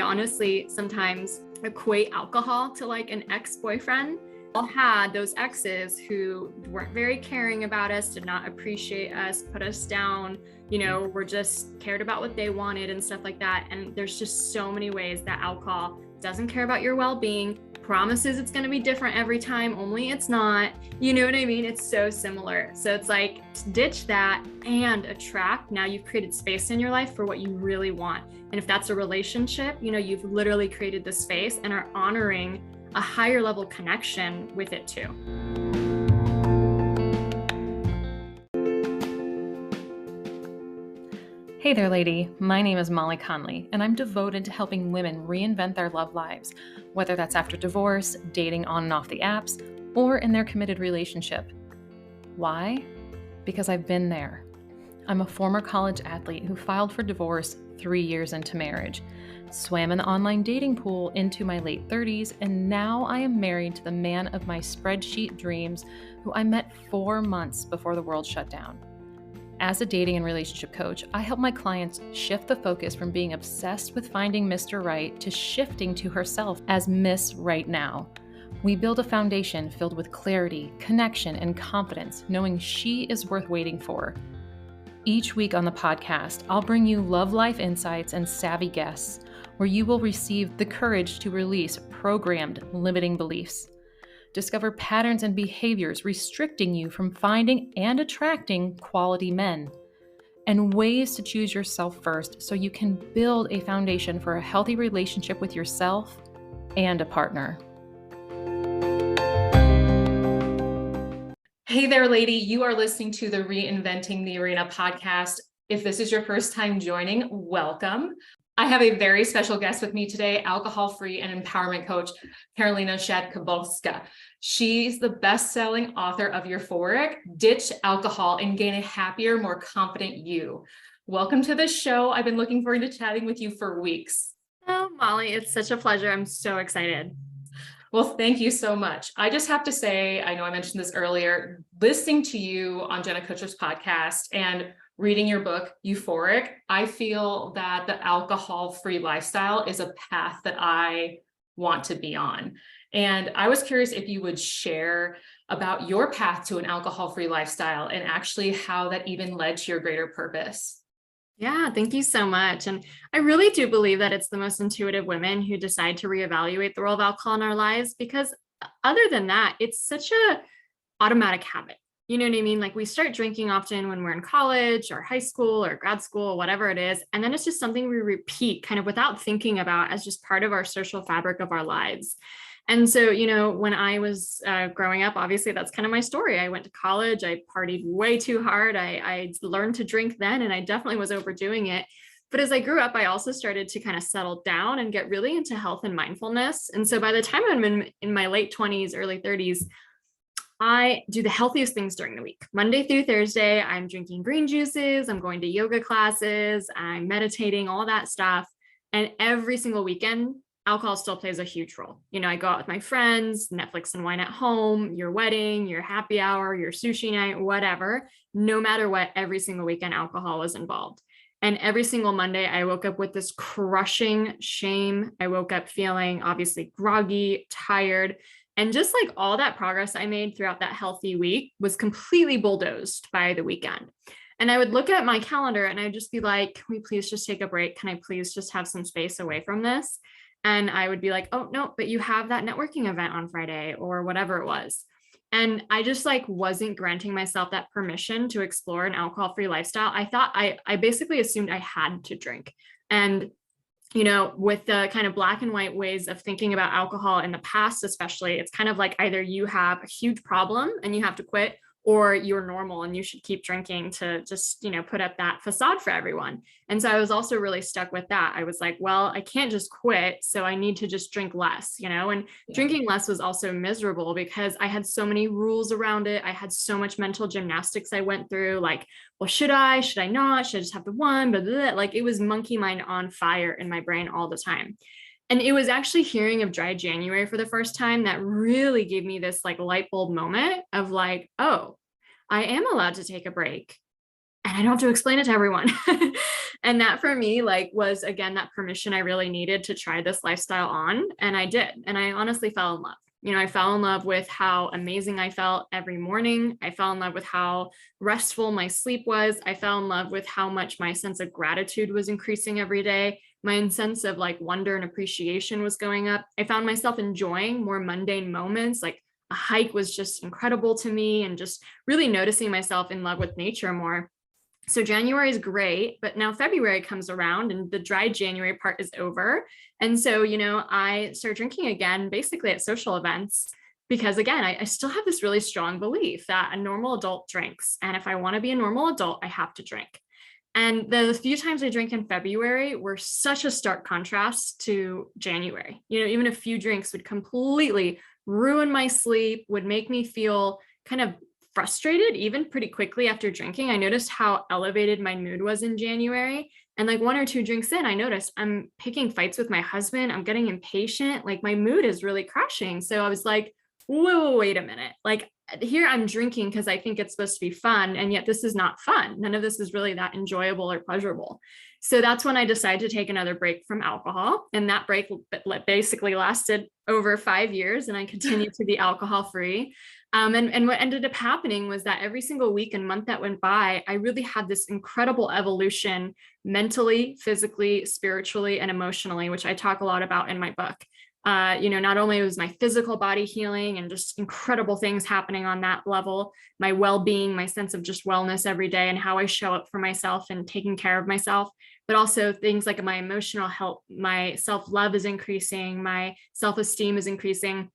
honestly sometimes equate alcohol to like an ex-boyfriend. All had those exes who weren't very caring about us, did not appreciate us, put us down, were just cared about what they wanted and stuff like that. And there's just so many ways that alcohol doesn't care about your well-being, promises it's going to be different every time, only it's not. You know what I mean? It's so similar. So it's like, ditch that and attract. Now you've created space in your life for what you really want. And if that's a relationship, you've literally created the space and are honoring a higher level connection with it too. Hey there, lady. My name is Molly Conley, and I'm devoted to helping women reinvent their love lives, whether that's after divorce, dating on and off the apps, or in their committed relationship. Why? Because I've been there. I'm a former college athlete who filed for divorce 3 years into marriage, swam in the online dating pool into my late 30s, and now I am married to the man of my spreadsheet dreams who I met 4 months before the world shut down. As a dating and relationship coach, I help my clients shift the focus from being obsessed with finding Mr. Right to shifting to herself as Miss Right Now. We build a foundation filled with clarity, connection, and confidence, knowing she is worth waiting for. Each week on the podcast, I'll bring you love life insights and savvy guests, where you will receive the courage to release programmed limiting beliefs. Discover patterns and behaviors restricting you from finding and attracting quality men, and ways to choose yourself first so you can build a foundation for a healthy relationship with yourself and a partner. Hey there, lady. You are listening to the Reinventing the Arena podcast. If this is your first time joining, welcome. I have a very special guest with me today, alcohol-free and empowerment coach, Karolina Rzadkowolska. She's the best-selling author of Euphoric, Ditch Alcohol and Gain a Happier, More Confident You. Welcome to the show. I've been looking forward to chatting with you for weeks. Oh, Molly, it's such a pleasure. I'm so excited. Well, thank you so much. I just have to say, I know I mentioned this earlier, listening to you on Jenna Kutcher's podcast and reading your book, Euphoric, I feel that the alcohol-free lifestyle is a path that I want to be on. And I was curious if you would share about your path to an alcohol-free lifestyle and actually how that even led to your greater purpose. Yeah, thank you so much. And I really do believe that it's the most intuitive women who decide to reevaluate the role of alcohol in our lives, because other than that, it's such a automatic habit. You know what I mean? Like we start drinking often when we're in college or high school or grad school, whatever it is. And then it's just something we repeat kind of without thinking about as just part of our social fabric of our lives. And so, when I was growing up, obviously that's kind of my story. I went to college, I partied way too hard. I learned to drink then, and I definitely was overdoing it. But as I grew up, I also started to kind of settle down and get really into health and mindfulness. And so by the time I'm in my late 20s, early 30s, I do the healthiest things during the week. Monday through Thursday, I'm drinking green juices, I'm going to yoga classes, I'm meditating, all that stuff. And every single weekend, alcohol still plays a huge role. I go out with my friends, Netflix and wine at home, your wedding, your happy hour, your sushi night, whatever. No matter what, every single weekend, alcohol was involved. And every single Monday, I woke up with this crushing shame. I woke up feeling obviously groggy, tired. And just like all that progress I made throughout that healthy week was completely bulldozed by the weekend. And I would look at my calendar and I'd just be like, can we please just take a break? Can I please just have some space away from this? And I would be like, oh, no, but you have that networking event on Friday or whatever it was. And I just wasn't granting myself that permission to explore an alcohol-free lifestyle. I thought I basically assumed I had to drink. And with the kind of black and white ways of thinking about alcohol in the past, especially, it's kind of like either you have a huge problem and you have to quit, or you're normal and you should keep drinking to just, put up that facade for everyone. And so I was also really stuck with that. I was like, well, I can't just quit, so I need to just drink less, and drinking less was also miserable because I had so many rules around it. I had so much mental gymnastics I went through, like, well, should I not? Should I just have the one? But like, it was monkey mind on fire in my brain all the time. And it was actually hearing of Dry January for the first time that really gave me this light bulb moment of oh, I am allowed to take a break and I don't have to explain it to everyone. And that for me, like, was again that permission I really needed to try this lifestyle on. And I did. And I honestly fell in love. I fell in love with how amazing I felt every morning. I fell in love with how restful my sleep was. I fell in love with how much my sense of gratitude was increasing every day. My sense of like wonder and appreciation was going up. I found myself enjoying more mundane moments. Like a hike was just incredible to me, and just really noticing myself in love with nature more. So January is great, but now February comes around and the dry January part is over. And so, I start drinking again, basically at social events, because again, I still have this really strong belief that a normal adult drinks. And if I want to be a normal adult, I have to drink. And the few times I drink in February were such a stark contrast to January. Even a few drinks would completely ruin my sleep, would make me feel kind of frustrated even pretty quickly after drinking. I noticed how elevated my mood was in January. And like 1 or 2 drinks in, I noticed I'm picking fights with my husband. I'm getting impatient. Like my mood is really crashing. So I was like, whoa, wait a minute. Like here I'm drinking because I think it's supposed to be fun. And yet this is not fun. None of this is really that enjoyable or pleasurable. So that's when I decided to take another break from alcohol. And that break basically lasted over 5 years. And I continued to be alcohol free. And what ended up happening was that every single week and month that went by, I really had this incredible evolution mentally, physically, spiritually, and emotionally, which I talk a lot about in my book. Not only was my physical body healing and just incredible things happening on that level, my well-being, my sense of just wellness every day and how I show up for myself and taking care of myself, but also things like my emotional health, my self-love is increasing, my self-esteem is increasing.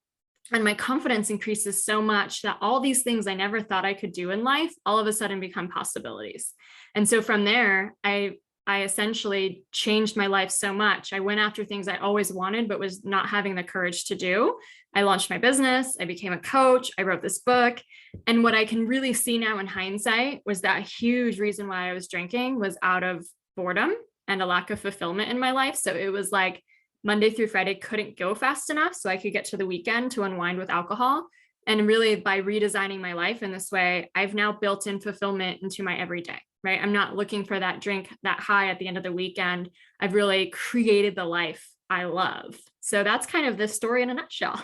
And my confidence increases so much that all these things I never thought I could do in life all of a sudden become possibilities. And so from there, I essentially changed my life so much. I went after things I always wanted, but was not having the courage to do. I launched my business. I became a coach. I wrote this book. And what I can really see now in hindsight was that a huge reason why I was drinking was out of boredom and a lack of fulfillment in my life. So it was like Monday through Friday couldn't go fast enough so I could get to the weekend to unwind with alcohol. And really by redesigning my life in this way, I've now built in fulfillment into my everyday, right? I'm not looking for that drink, that high at the end of the weekend. I've really created the life I love. So that's kind of the story in a nutshell.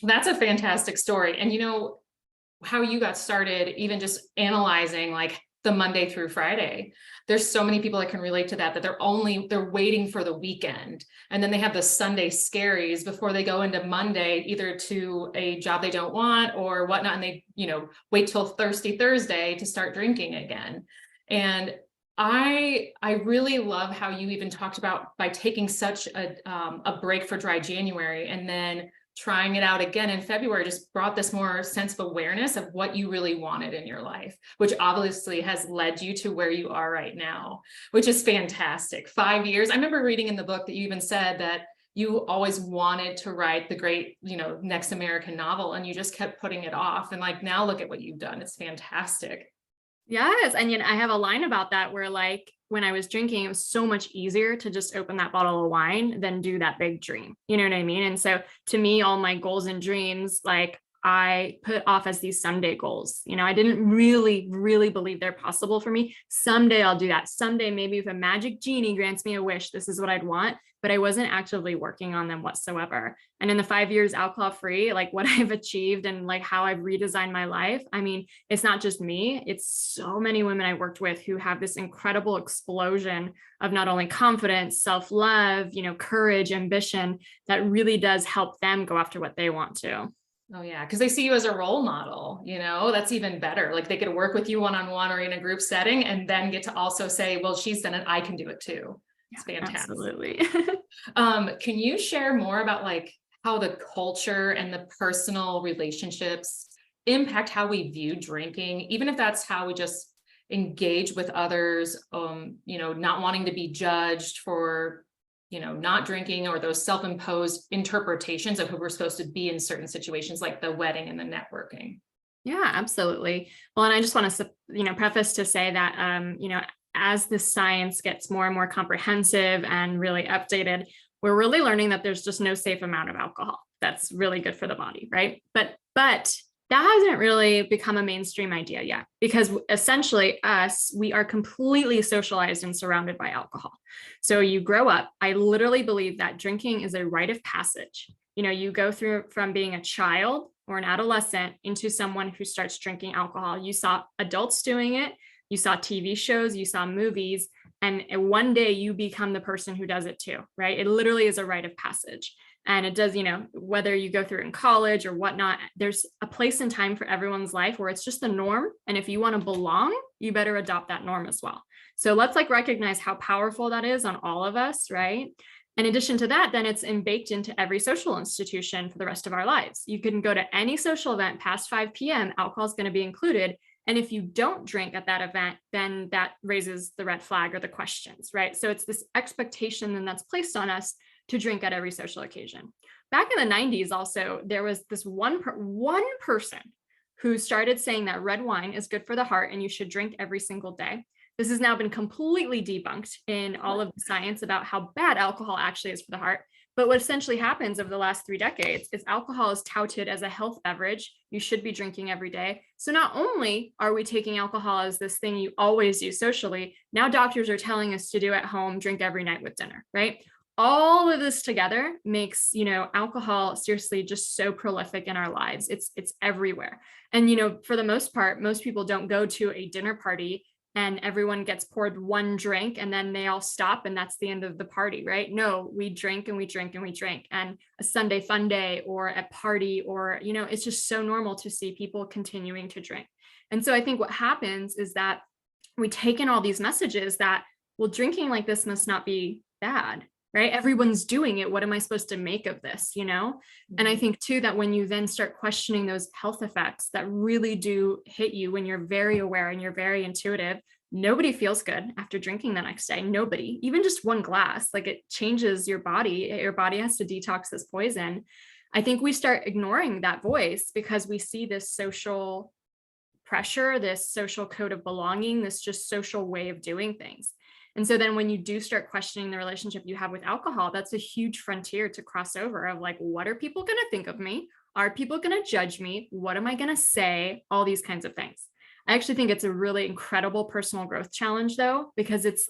That's a fantastic story. And how you got started, even just analyzing like the Monday through Friday. There's so many people that can relate to that they're waiting for the weekend. And then they have the Sunday scaries before they go into Monday, either to a job they don't want or whatnot. And they, wait till Thirsty Thursday to start drinking again. And I really love how you even talked about by taking such a break for dry January and then trying it out again in February just brought this more sense of awareness of what you really wanted in your life, which obviously has led you to where you are right now, which is fantastic. 5 years. I remember reading in the book that you even said that you always wanted to write the great, next American novel, and you just kept putting it off. And like, now look at what you've done. It's fantastic. Yes. And I have a line about that where like when I was drinking, it was so much easier to just open that bottle of wine than do that big dream. You know what I mean? And so to me, all my goals and dreams, like I put off as these someday goals. I didn't really, really believe they're possible for me. Someday I'll do that. Someday, maybe if a magic genie grants me a wish, this is what I'd want. But I wasn't actively working on them whatsoever. And in the 5 years alcohol free, like what I've achieved and like how I've redesigned my life, I mean, it's not just me, it's so many women I worked with who have this incredible explosion of not only confidence, self-love, courage, ambition that really does help them go after what they want to. Oh yeah, because they see you as a role model, that's even better. Like they could work with you one-on-one or in a group setting and then get to also say, well, she's done it, I can do it too. It's fantastic. Absolutely. Can you share more about like how the culture and the personal relationships impact how we view drinking, even if that's how we just engage with others, not wanting to be judged for not drinking, or those self-imposed interpretations of who we're supposed to be in certain situations, like the wedding and the networking. Yeah, absolutely. Well, and I just want to, preface to say that, as the science gets more and more comprehensive and really updated, we're really learning that there's just no safe amount of alcohol that's really good for the body, right? But that hasn't really become a mainstream idea yet, because essentially we are completely socialized and surrounded by alcohol. So you grow up. I literally believe that drinking is a rite of passage. You go through from being a child or an adolescent into someone who starts drinking alcohol. You saw adults doing it, you saw TV shows, you saw movies, and one day you become the person who does it too, right? It literally is a rite of passage. And it does, whether you go through in college or whatnot, there's a place and time for everyone's life where it's just the norm. And if you want to belong, you better adopt that norm as well. So let's recognize how powerful that is on all of us, right? In addition to that, then it's baked into every social institution for the rest of our lives. You can go to any social event past 5 p.m., alcohol is going to be included. And if you don't drink at that event, then that raises the red flag or the questions, right? So it's this expectation then that's placed on us to drink at every social occasion. Back in the 90s, also, there was this one person who started saying that red wine is good for the heart and you should drink every single day. This has now been completely debunked in all of the science about how bad alcohol actually is for the heart. But what essentially happens over the last 3 decades is alcohol is touted as a health beverage. You should be drinking every day. So not only are we taking alcohol as this thing you always use socially, now doctors are telling us to do at home, drink every night with dinner, right? All of this together makes, alcohol seriously just so prolific in our lives. It's everywhere. And, for the most part, most people don't go to a dinner party and everyone gets poured one drink and then they all stop and that's the end of the party, right? No, we drink and we drink and we drink. And a Sunday fun day or a party or, it's just so normal to see people continuing to drink. And so I think what happens is that we take in all these messages that, well, drinking like this must not be bad, right? Everyone's doing it. What am I supposed to make of this, And I think too, that when you then start questioning those health effects that really do hit you when you're very aware and you're very intuitive, nobody feels good after drinking the next day. Nobody, even just one glass, it changes your body. Your body has to detox this poison. I think we start ignoring that voice because we see this social pressure, this social code of belonging, this just social way of doing things. And so then when you do start questioning the relationship you have with alcohol, that's a huge frontier to cross over of what are people going to think of me? Are people going to judge me? What am I going to say? All these kinds of things. I actually think it's a really incredible personal growth challenge though, because it's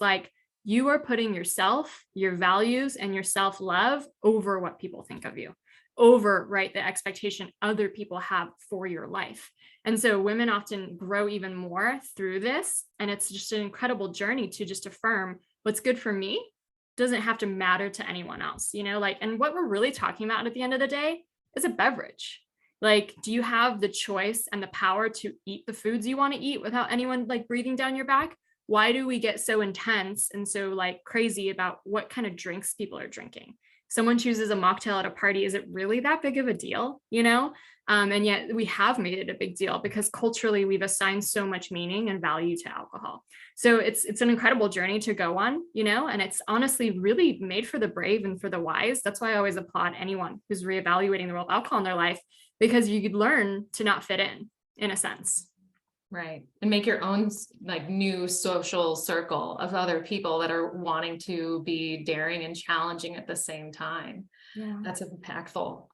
you are putting yourself, your values, and your self-love over what people think of you, over, right, the expectation other people have for your life. And so women often grow even more through this. And it's just an incredible journey to just affirm what's good for me doesn't have to matter to anyone else, and what we're really talking about at the end of the day is a beverage. Do you have the choice and the power to eat the foods you want to eat without anyone breathing down your back? Why do we get so intense and so crazy about what kind of drinks people are drinking? Someone chooses a mocktail at a party. Is it really that big of a deal? And yet we have made it a big deal because culturally we've assigned so much meaning and value to alcohol. So it's an incredible journey to go on, and it's honestly really made for the brave and for the wise. That's why I always applaud anyone who's reevaluating the role of alcohol in their life, because you could learn to not fit in a sense. Right. And make your own new social circle of other people that are wanting to be daring and challenging at the same time. Yeah. That's impactful.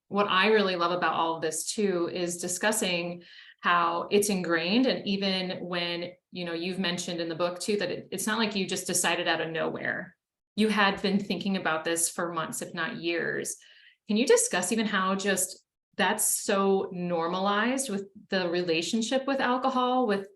What I really love about all of this too is discussing how it's ingrained. And even when, you've mentioned in the book too, that it's not like you just decided out of nowhere. You had been thinking about this for months, if not years. Can you discuss even how just that's so normalized with the relationship with alcohol, with,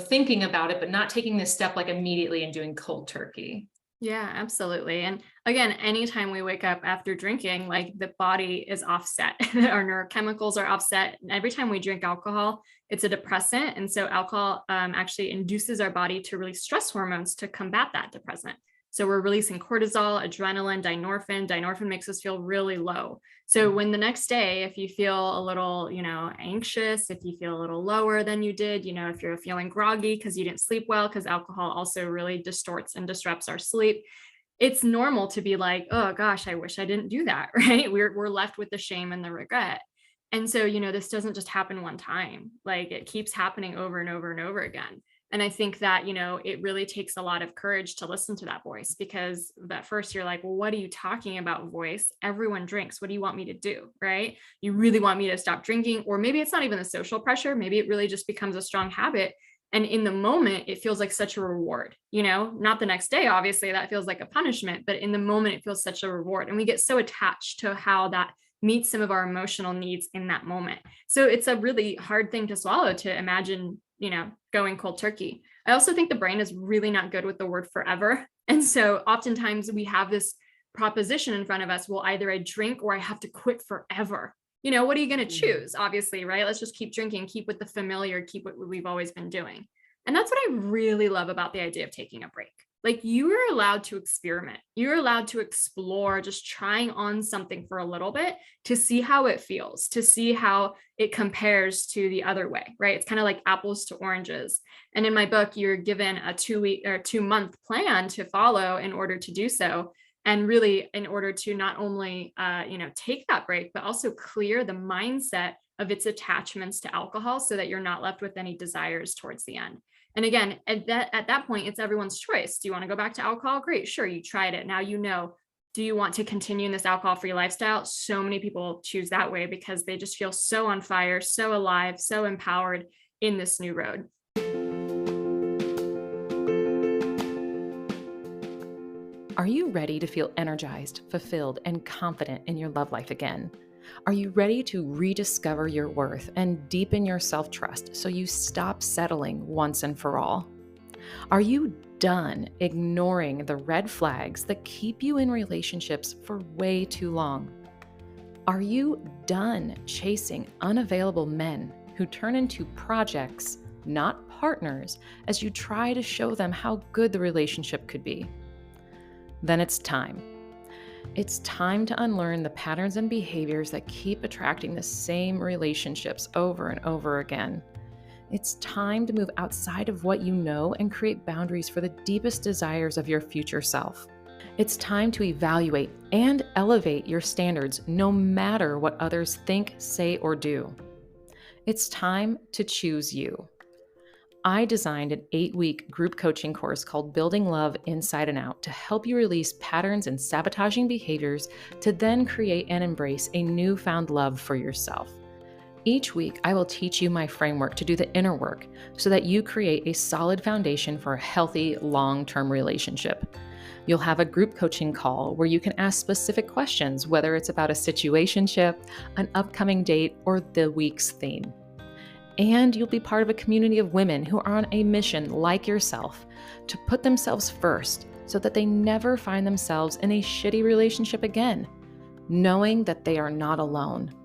thinking about it, but not taking this step immediately and doing cold turkey? Yeah, absolutely. And again, anytime we wake up after drinking, the body is offset, our neurochemicals are offset. And every time we drink alcohol, it's a depressant. And so alcohol actually induces our body to release stress hormones to combat that depressant. So we're releasing cortisol, adrenaline, dynorphin. Dynorphin makes us feel really low. So when the next day, if you feel a little, anxious, if you feel a little lower than you did, if you're feeling groggy because you didn't sleep well, because alcohol also really distorts and disrupts our sleep, it's normal to be oh gosh, I wish I didn't do that, right? We're left with the shame and the regret. And so, this doesn't just happen one time. It keeps happening over and over and over again. And I think that, it really takes a lot of courage to listen to that voice, because at first you're like, well, what are you talking about, voice? Everyone drinks. What do you want me to do? Right? You really want me to stop drinking? Or maybe it's not even the social pressure. Maybe it really just becomes a strong habit. And in the moment, it feels like such a reward, not the next day. Obviously, that feels like a punishment, but in the moment, it feels such a reward. And we get so attached to how that meets some of our emotional needs in that moment. So it's a really hard thing to swallow to imagine, going cold turkey. I also think the brain is really not good with the word forever. And so oftentimes we have this proposition in front of us, well, either I drink or I have to quit forever. What are you going to choose? Obviously, right? Let's just keep drinking, keep with the familiar, keep what we've always been doing. And that's what I really love about the idea of taking a break. Like, you are allowed to experiment. You're allowed to explore, just trying on something for a little bit to see how it feels, to see how it compares to the other way, right? It's kind of like apples to oranges. And in my book, you're given a 2-week or 2-month plan to follow in order to do so. And really, in order to not only, take that break, but also clear the mindset of its attachments to alcohol so that you're not left with any desires towards the end. And again, at that point, it's everyone's choice. Do you want to go back to alcohol? Great. Sure. You tried it. Now, do you want to continue in this alcohol-free lifestyle? So many people choose that way because they just feel so on fire, so alive, so empowered in this new road. Are you ready to feel energized, fulfilled, and confident in your love life again? Are you ready to rediscover your worth and deepen your self-trust so you stop settling once and for all? Are you done ignoring the red flags that keep you in relationships for way too long? Are you done chasing unavailable men who turn into projects, not partners, as you try to show them how good the relationship could be? Then it's time. It's time to unlearn the patterns and behaviors that keep attracting the same relationships over and over again. It's time to move outside of what you know and create boundaries for the deepest desires of your future self. It's time to evaluate and elevate your standards no matter what others think, say, or do. It's time to choose you. I designed an 8-week group coaching course called Building Love Inside and Out to help you release patterns and sabotaging behaviors to then create and embrace a newfound love for yourself. Each week, I will teach you my framework to do the inner work so that you create a solid foundation for a healthy, long-term relationship. You'll have a group coaching call where you can ask specific questions, whether it's about a situationship, an upcoming date, or the week's theme. And you'll be part of a community of women who are on a mission like yourself to put themselves first so that they never find themselves in a shitty relationship again, knowing that they are not alone.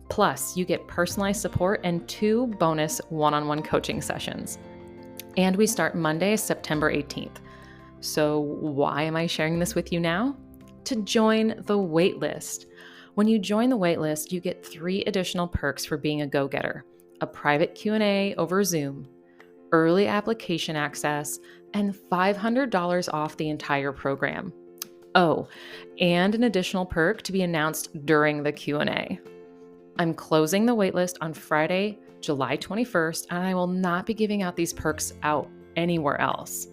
Plus, you get personalized support and 2 bonus one-on-one coaching sessions. And we start Monday, September 18th. So why am I sharing this with you now? To join the waitlist. When you join the waitlist, you get 3 additional perks for being a go-getter: a private Q&A over Zoom, early application access, and $500 off the entire program. Oh, and an additional perk to be announced during the Q&A. I'm closing the waitlist on Friday, July 21st, and I will not be giving out these perks out anywhere else.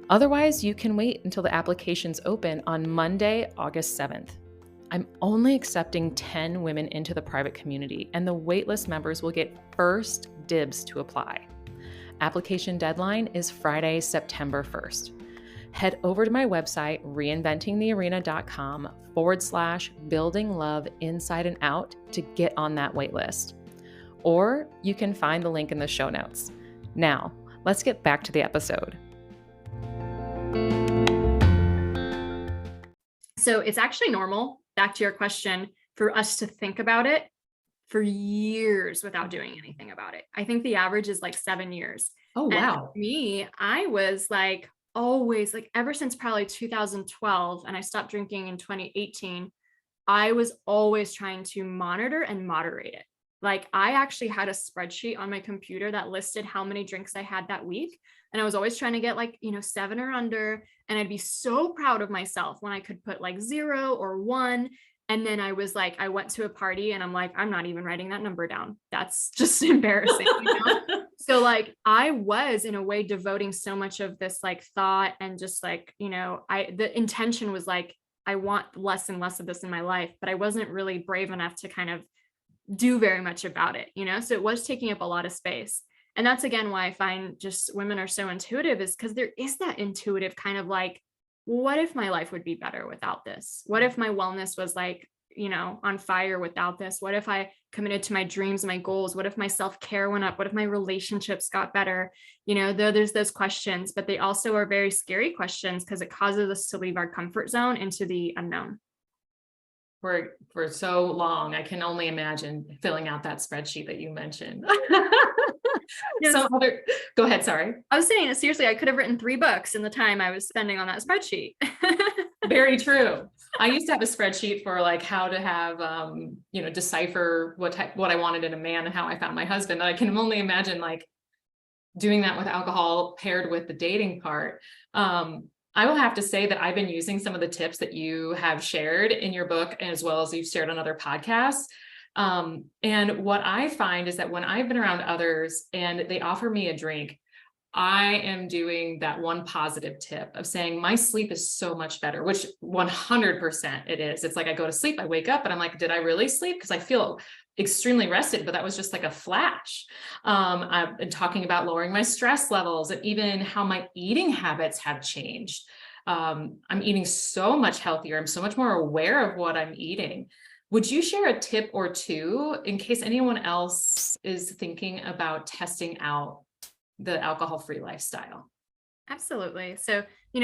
Otherwise, you can wait until the applications open on Monday, August 7th. I'm only accepting 10 women into the private community, and the waitlist members will get first dibs to apply. Application deadline is Friday, September 1st. Head over to my website, reinventingthearena.com/building love inside and out to get on that waitlist. Or you can find the link in the show notes. Now, let's get back to the episode. So it's actually normal, back to your question, for us to think about it for years without doing anything about it. I think the average is like 7 years. Oh, wow. And for me, I was like always, like ever since probably 2012, and I stopped drinking in 2018, I was always trying to monitor and moderate it. Like, I actually had a spreadsheet on my computer that listed how many drinks I had that week. And I was always trying to get 7 or under. And I'd be so proud of myself when I could put 0 or 1. And then I was like, I went to a party and I'm like, I'm not even writing that number down. That's just embarrassing. So like I was in a way devoting so much of this like thought and just like, the intention was like, I want less and less of this in my life, but I wasn't really brave enough to kind of do very much about it, so it was taking up a lot of space. And that's again why I find just women are so intuitive, is because there is that intuitive kind of like, what if my life would be better without this? What if my wellness was like, on fire without this? What if I committed to my dreams, my goals? What if my self-care went up? What if my relationships got better? Though there's those questions, but they also are very scary questions because it causes us to leave our comfort zone into the unknown. For so long. I can only imagine filling out that spreadsheet that you mentioned. Yes. Go ahead, sorry. I was saying, seriously, I could have written 3 books in the time I was spending on that spreadsheet. Very true. I used to have a spreadsheet for like how to have, decipher what I wanted in a man and how I found my husband. I can only imagine like doing that with alcohol paired with the dating part. I will have to say that I've been using some of the tips that you have shared in your book, as well as you've shared on other podcasts. And what I find is that when I've been around others and they offer me a drink, I am doing that one positive tip of saying my sleep is so much better, which 100% it is. It's like I go to sleep, I wake up and I'm like, did I really sleep? Because I feel extremely rested, but that was just like a flash. I've been talking about lowering my stress levels and even how my eating habits have changed. I'm eating so much healthier. I'm so much more aware of what I'm eating. Would you share a tip or two in case anyone else is thinking about testing out the alcohol-free lifestyle? Absolutely. So,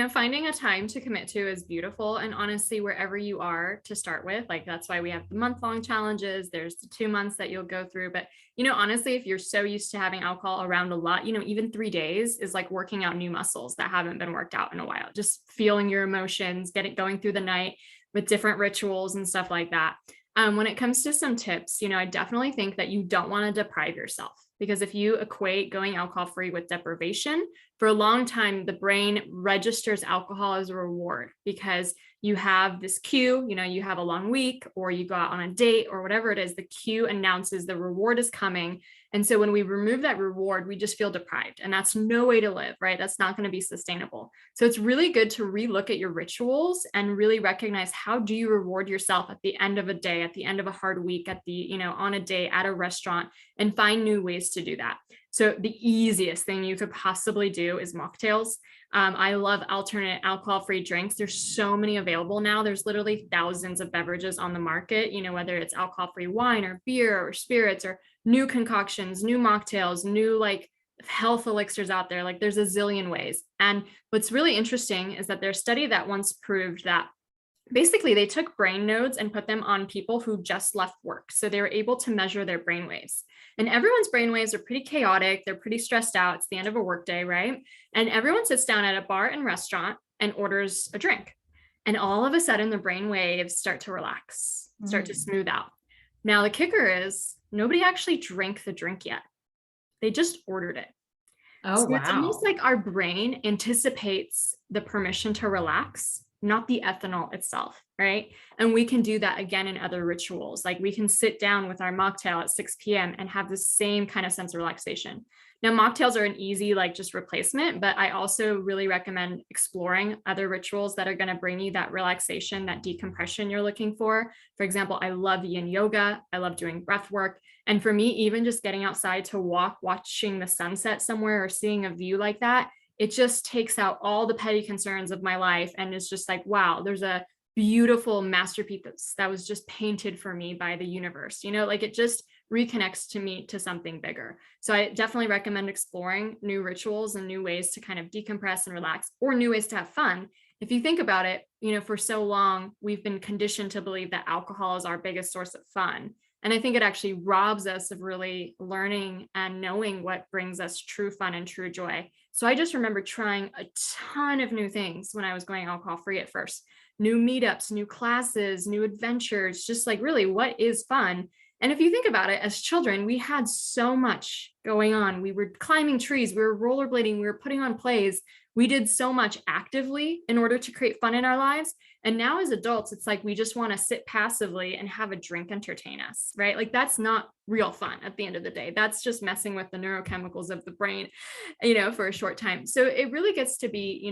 finding a time to commit to is beautiful. And honestly, wherever you are to start with, like that's why we have the month-long challenges. There's the 2 months that you'll go through. But, honestly, if you're so used to having alcohol around a lot, even 3 days is like working out new muscles that haven't been worked out in a while. Just feeling your emotions, going through the night with different rituals and stuff like that. When it comes to some tips, I definitely think that you don't want to deprive yourself, because if you equate going alcohol free with deprivation, for a long time, the brain registers alcohol as a reward because you have this cue, you have a long week or you go out on a date or whatever it is, the cue announces the reward is coming. And so when we remove that reward, we just feel deprived, and that's no way to live, right? That's not going to be sustainable. So it's really good to relook at your rituals and really recognize, how do you reward yourself at the end of a day, at the end of a hard week, at the, on a date, at a restaurant, and find new ways to do that. So the easiest thing you could possibly do is mocktails. I love alternate alcohol-free drinks. There's so many available now. There's literally thousands of beverages on the market, whether it's alcohol-free wine or beer or spirits or new concoctions, new mocktails, new like health elixirs out there. Like there's a zillion ways. And what's really interesting is that there's a study that once proved that basically they took brain nodes and put them on people who just left work. So they were able to measure their brain waves. And everyone's brain waves are pretty chaotic. They're pretty stressed out. It's the end of a workday, right? And everyone sits down at a bar and restaurant and orders a drink. And all of a sudden the brain waves start to relax, start to smooth out. Now the kicker is nobody actually drank the drink yet. They just ordered it. Oh, so wow. It's almost like our brain anticipates the permission to relax, not the ethanol itself, right? And we can do that again in other rituals. Like we can sit down with our mocktail at 6 p.m. and have the same kind of sense of relaxation. Now, mocktails are an easy, like just replacement, but I also really recommend exploring other rituals that are going to bring you that relaxation, that decompression you're looking for. For example, I love yin yoga. I love doing breath work. And for me, even just getting outside to walk, watching the sunset somewhere or seeing a view like that, it just takes out all the petty concerns of my life. And it's just like, wow, there's a beautiful masterpiece that was just painted for me by the universe. Like it just reconnects to me to something bigger. So I definitely recommend exploring new rituals and new ways to kind of decompress and relax, or new ways to have fun. If you think about it, for so long, we've been conditioned to believe that alcohol is our biggest source of fun. And I think it actually robs us of really learning and knowing what brings us true fun and true joy. So I just remember trying a ton of new things when I was going alcohol free at first. New meetups, new classes, new adventures, just like really what is fun. And if you think about it, as children, we had so much going on. We were climbing trees, we were rollerblading, we were putting on plays. we did so much actively in order to create fun in our lives. And now as adults, it's like we just want to sit passively and have a drink entertain us, right? Like that's not real fun at the end of the day. That's just messing with the neurochemicals of the brain, for a short time. So it really gets to be,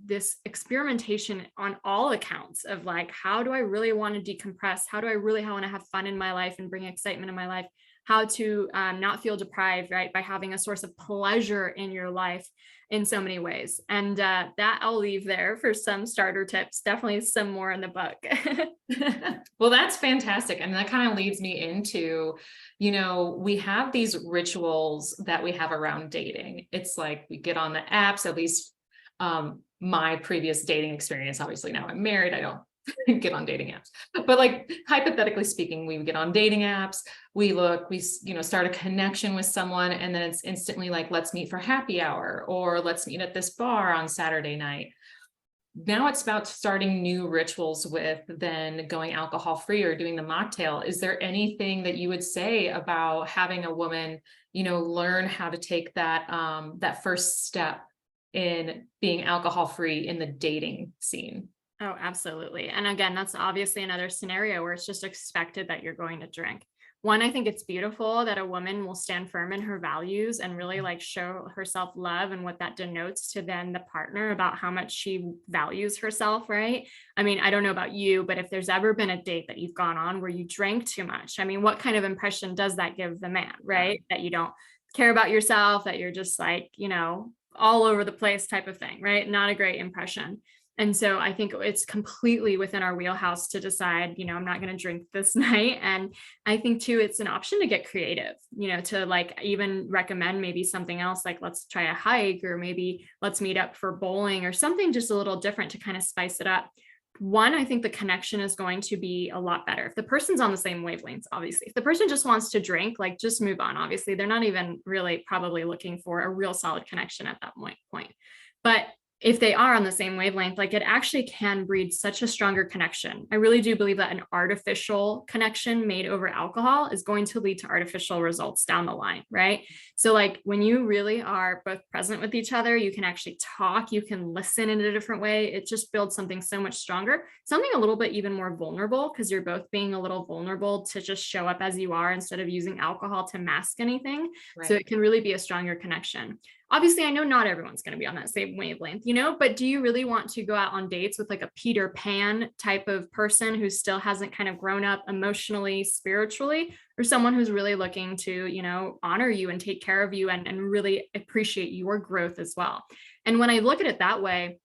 this experimentation on all accounts of like, how do I really want to decompress? How do I really want to have fun in my life and bring excitement in my life? How to not feel deprived, right? By having a source of pleasure in your life in so many ways. And that I'll leave there for some starter tips. Definitely some more in the book. Well, that's fantastic. And that kind of leads me into, we have these rituals that we have around dating. It's like we get on the apps, at least my previous dating experience. Obviously, now I'm married. I don't get on dating apps, but like hypothetically speaking, we get on dating apps, we start a connection with someone, and then it's instantly like, let's meet for happy hour, or let's meet at this bar on Saturday night. Now it's about starting new rituals with then going alcohol free or doing the mocktail. Is there anything that you would say about having a woman, learn how to take that first step in being alcohol free in the dating scene? Oh, absolutely. And again, that's obviously another scenario where it's just expected that you're going to drink. One, I think it's beautiful that a woman will stand firm in her values and really like show herself love and what that denotes to then the partner about how much she values herself, right? I mean, I don't know about you, but if there's ever been a date that you've gone on where you drank too much, I mean, what kind of impression does that give the man, right? That you don't care about yourself, that you're just like, all over the place type of thing, right? Not a great impression. And so I think it's completely within our wheelhouse to decide, I'm not going to drink this night. And I think too, it's an option to get creative, to like even recommend maybe something else, like let's try a hike, or maybe let's meet up for bowling or something just a little different to kind of spice it up. One, I think the connection is going to be a lot better if the person's on the same wavelengths. Obviously, if the person just wants to drink, like just move on. Obviously, they're not even really probably looking for a real solid connection at that point. But if they are on the same wavelength, like it actually can breed such a stronger connection. I really do believe that an artificial connection made over alcohol is going to lead to artificial results down the line, right? So like when you really are both present with each other, you can actually talk, you can listen in a different way. It just builds something so much stronger, something a little bit even more vulnerable, because you're both being a little vulnerable to just show up as you are instead of using alcohol to mask anything. Right. So it can really be a stronger connection. Obviously, I know not everyone's going to be on that same wavelength, but do you really want to go out on dates with like a Peter Pan type of person who still hasn't kind of grown up emotionally, spiritually, or someone who's really looking to, honor you and take care of you and really appreciate your growth as well? And when I look at it that way,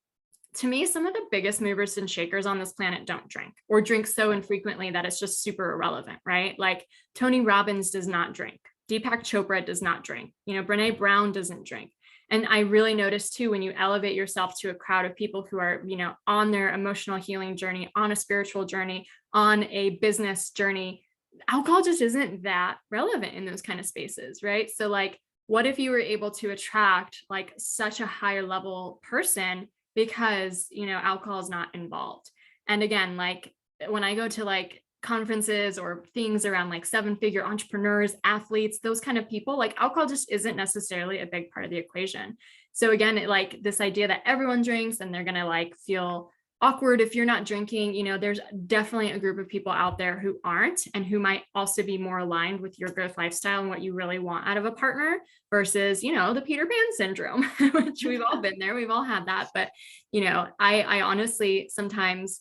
to me, some of the biggest movers and shakers on this planet don't drink, or drink so infrequently that it's just super irrelevant, right? Like Tony Robbins does not drink. Deepak Chopra does not drink. Brene Brown doesn't drink. And I really noticed too, when you elevate yourself to a crowd of people who are, on their emotional healing journey, on a spiritual journey, on a business journey, alcohol just isn't that relevant in those kind of spaces, right? So like, what if you were able to attract like such a higher level person because, alcohol is not involved? And again, like when I go to like conferences or things around like 7-figure entrepreneurs, athletes, those kind of people, like alcohol just isn't necessarily a big part of the equation. So again, like this idea that everyone drinks and they're going to like feel awkward if you're not drinking, there's definitely a group of people out there who aren't, and who might also be more aligned with your growth lifestyle and what you really want out of a partner versus, the Peter Pan syndrome, which we've all been there. We've all had that. But, I honestly sometimes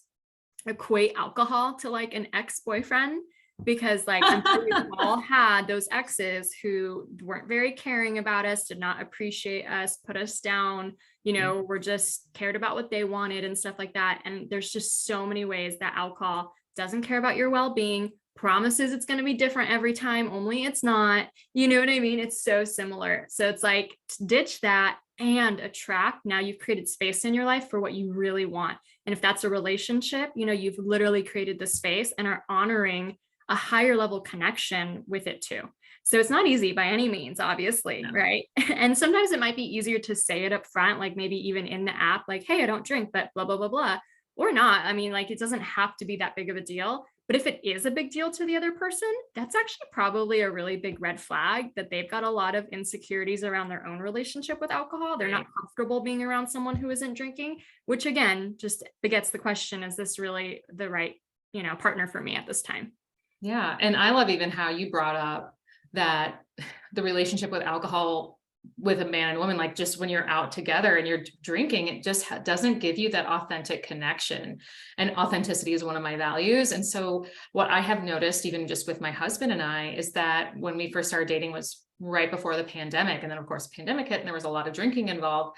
equate alcohol to like an ex-boyfriend, because like I'm sure we've all had those exes who weren't very caring about us, did not appreciate us, put us down, were just cared about what they wanted and stuff like that. And there's just so many ways that alcohol doesn't care about your well-being, promises it's going to be different every time, only it's not, you know what I mean? It's so similar. So it's like, ditch that and attract. Now you've created space in your life for what you really want. And if that's a relationship, you've literally created the space and are honoring a higher level connection with it too. So it's not easy by any means, obviously, no. Right? And sometimes it might be easier to say it up front, like maybe even in the app, like, hey, I don't drink, but blah, blah, blah, blah, or not. I mean, like, it doesn't have to be that big of a deal, But if it is a big deal to the other person, that's actually probably a really big red flag that they've got a lot of insecurities around their own relationship with alcohol. They're not Right. comfortable being around someone who isn't drinking, which again just begets the question, is this really the right, partner for me at this time? Yeah. And I love even how you brought up that the relationship with alcohol with a man and woman, like just when you're out together and you're drinking, it just doesn't give you that authentic connection. And authenticity is one of my values. And so, what I have noticed, even just with my husband and I, is that when we first started dating was right before the pandemic. And then, of course, the pandemic hit and there was a lot of drinking involved.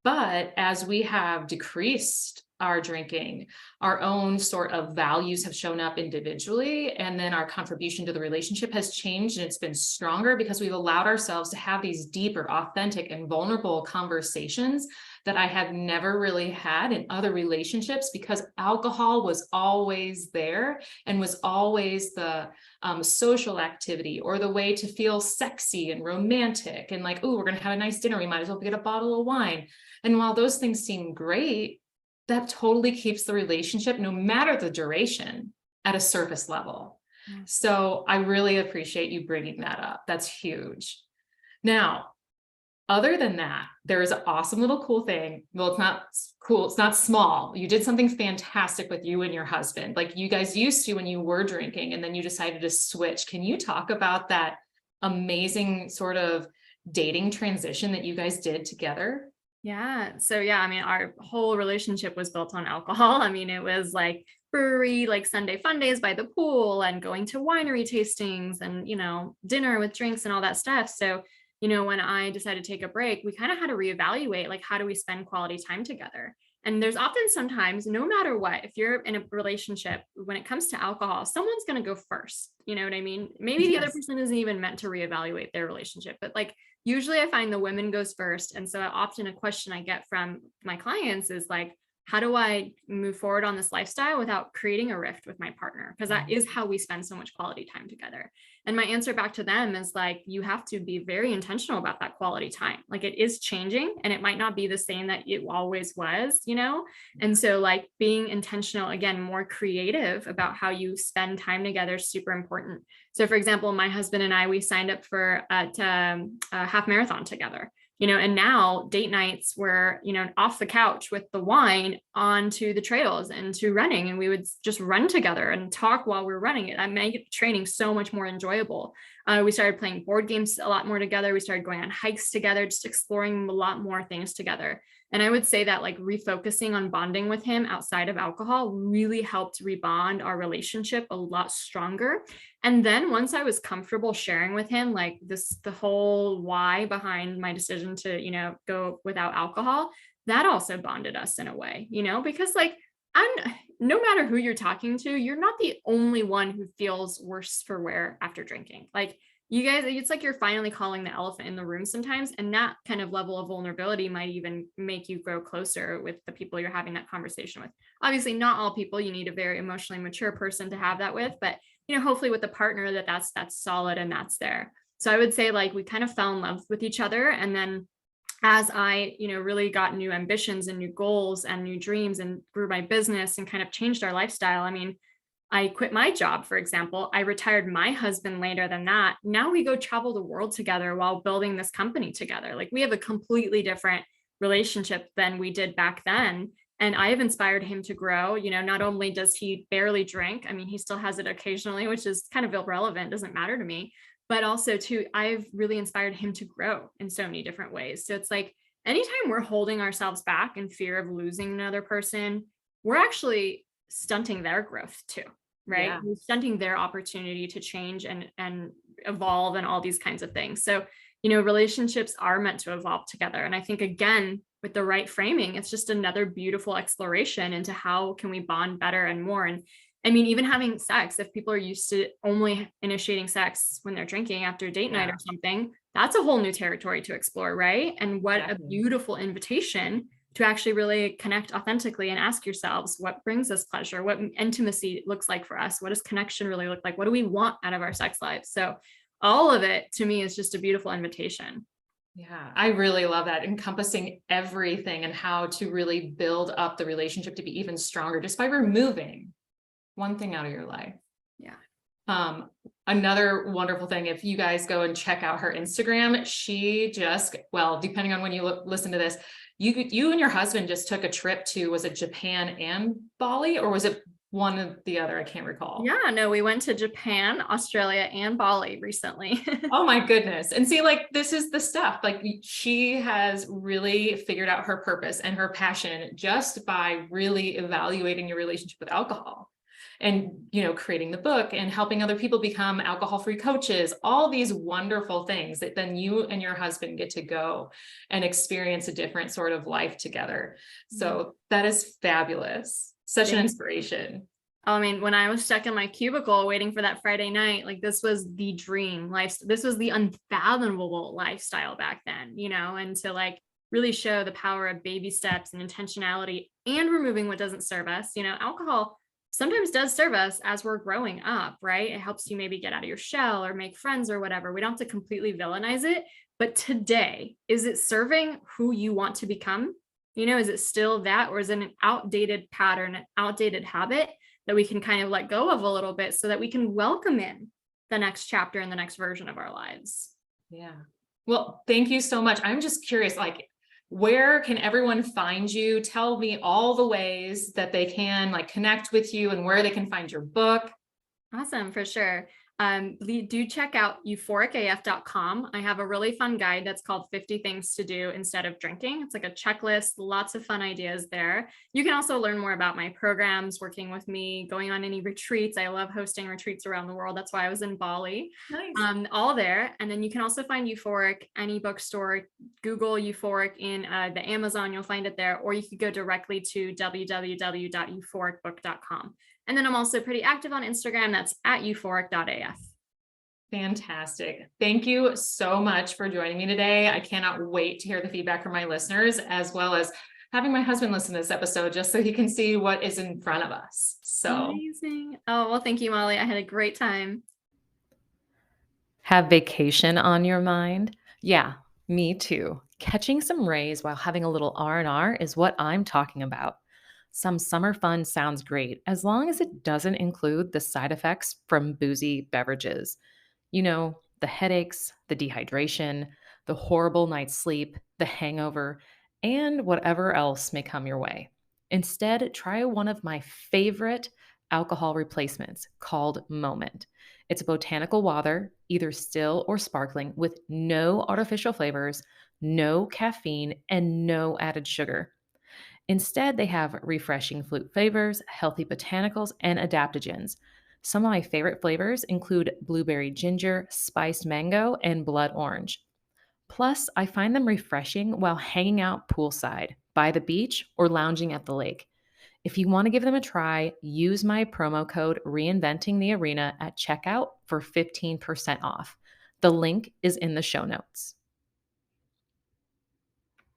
But as we have decreased our drinking, our own sort of values have shown up individually. And then our contribution to the relationship has changed and it's been stronger because we've allowed ourselves to have these deeper, authentic, and vulnerable conversations that I have never really had in other relationships because alcohol was always there and was always the social activity or the way to feel sexy and romantic and like, oh, we're going to have a nice dinner. We might as well get a bottle of wine. And while those things seem great, that totally keeps the relationship, no matter the duration, at a surface level. Yeah. So I really appreciate you bringing that up. That's huge. Now, other than that, there is an awesome little cool thing. Well, it's not cool. It's not small. You did something fantastic with you and your husband. Like you guys used to when you were drinking and then you decided to switch. Can you talk about that amazing sort of dating transition that you guys did together? Yeah. So yeah, I mean, our whole relationship was built on alcohol. I mean, it was like brewery, like Sunday fun days by the pool and going to winery tastings and, dinner with drinks and all that stuff. So, when I decided to take a break, we kind of had to reevaluate, like, how do we spend quality time together? And there's often sometimes, no matter what, if you're in a relationship, when it comes to alcohol, someone's going to go first. You know what I mean? Maybe the other Yes. person isn't even meant to reevaluate their relationship, but like, usually I find the women goes first. And so often a question I get from my clients is like, how do I move forward on this lifestyle without creating a rift with my partner? Because that is how we spend so much quality time together. And my answer back to them is like, you have to be very intentional about that quality time. Like it is changing and it might not be the same that it always was. And so like being intentional, again, more creative about how you spend time together is super important. So for example, my husband and I, we signed up for a half marathon together. And now date nights were, off the couch with the wine onto the trails and to running. And we would just run together and talk while we were running it. I made training so much more enjoyable. We started playing board games a lot more together. We started going on hikes together, just exploring a lot more things together. And I would say that like refocusing on bonding with him outside of alcohol really helped rebond our relationship a lot stronger. And then once I was comfortable sharing with him, like the whole why behind my decision to, go without alcohol, that also bonded us in a way, because like, no matter who you're talking to, you're not the only one who feels worse for wear after drinking. Like you guys, it's like you're finally calling the elephant in the room sometimes. And that kind of level of vulnerability might even make you grow closer with the people you're having that conversation with. Obviously, not all people, you need a very emotionally mature person to have that with, but hopefully with a partner that's solid and that's there. So I would say like we kind of fell in love with each other. And then as I, really got new ambitions and new goals and new dreams and grew my business and kind of changed our lifestyle. I mean, I quit my job, for example. I retired my husband later than that. Now we go travel the world together while building this company together. Like we have a completely different relationship than we did back then. And I have inspired him to grow. Not only does he barely drink, I mean, he still has it occasionally, which is kind of irrelevant, doesn't matter to me. But also, too, I've really inspired him to grow in so many different ways. So it's like anytime we're holding ourselves back in fear of losing another person, we're actually stunting their growth too, right? Yeah. We're stunting their opportunity to change and evolve and all these kinds of things. So, relationships are meant to evolve together. And I think again, with the right framing, it's just another beautiful exploration into how can we bond better and more. And I mean, even having sex, if people are used to only initiating sex when they're drinking after a date night Yeah. or something, that's a whole new territory to explore, right? And what a Exactly. beautiful invitation to actually really connect authentically and ask yourselves what brings us pleasure, what intimacy looks like for us, what does connection really look like, what do we want out of our sex lives? So all of it to me is just a beautiful invitation. Yeah, I really love that, encompassing everything and how to really build up the relationship to be even stronger just by removing one thing out of your life. Yeah. Another wonderful thing, if you guys go and check out her Instagram, she just, well, depending on when you listen to this, you and your husband just took a trip to, was it Japan and Bali, or was it one or the other? I can't recall. Yeah, no, we went to Japan, Australia, and Bali recently. Oh my goodness. And see, like, this is the stuff, like she has really figured out her purpose and her passion just by really evaluating your relationship with alcohol and, creating the book and helping other people become alcohol-free coaches, all these wonderful things that then you and your husband get to go and experience a different sort of life together. So that is fabulous. Such an inspiration. I mean, when I was stuck in my cubicle waiting for that Friday night, like this was the dream life. This was the unfathomable lifestyle back then, and to like really show the power of baby steps and intentionality and removing what doesn't serve us. Alcohol sometimes does serve us as we're growing up, right? It helps you maybe get out of your shell or make friends or whatever. We don't have to completely villainize it. But today, is it serving who you want to become? Is it still that, or is it an outdated pattern, an outdated habit that we can kind of let go of a little bit so that we can welcome in the next chapter and the next version of our lives? Yeah. Well, thank you so much. I'm just curious, like, where can everyone find you? Tell me all the ways that they can like connect with you and where they can find your book. Awesome, for sure. Do check out euphoricaf.com. I have a really fun guide that's called 50 Things to Do Instead of Drinking. It's like a checklist, lots of fun ideas there. You can also learn more about my programs, working with me, going on any retreats. I love hosting retreats around the world. That's why I was in Bali. Nice. All there. And then you can also find Euphoric, any bookstore, Google Euphoric in the Amazon, you'll find it there, or you could go directly to www.euphoricbook.com. And then I'm also pretty active on Instagram. That's at euphoric.af. Fantastic. Thank you so much for joining me today. I cannot wait to hear the feedback from my listeners, as well as having my husband listen to this episode just so he can see what is in front of us. So amazing. Oh, well, thank you, Molly. I had a great time. Have vacation on your mind? Yeah, me too. Catching some rays while having a little R&R is what I'm talking about. Some summer fun sounds great as long as it doesn't include the side effects from boozy beverages. The headaches, the dehydration, the horrible night's sleep, the hangover, and whatever else may come your way. Instead, try one of my favorite alcohol replacements called Moment. It's a botanical water, either still or sparkling, with no artificial flavors, no caffeine, and no added sugar. Instead, they have refreshing fruit flavors, healthy botanicals, and adaptogens. Some of my favorite flavors include blueberry ginger, spiced mango, and blood orange. Plus, I find them refreshing while hanging out poolside, by the beach, or lounging at the lake. If you want to give them a try, use my promo code Reinventing the Arena at checkout for 15% off. The link is in the show notes.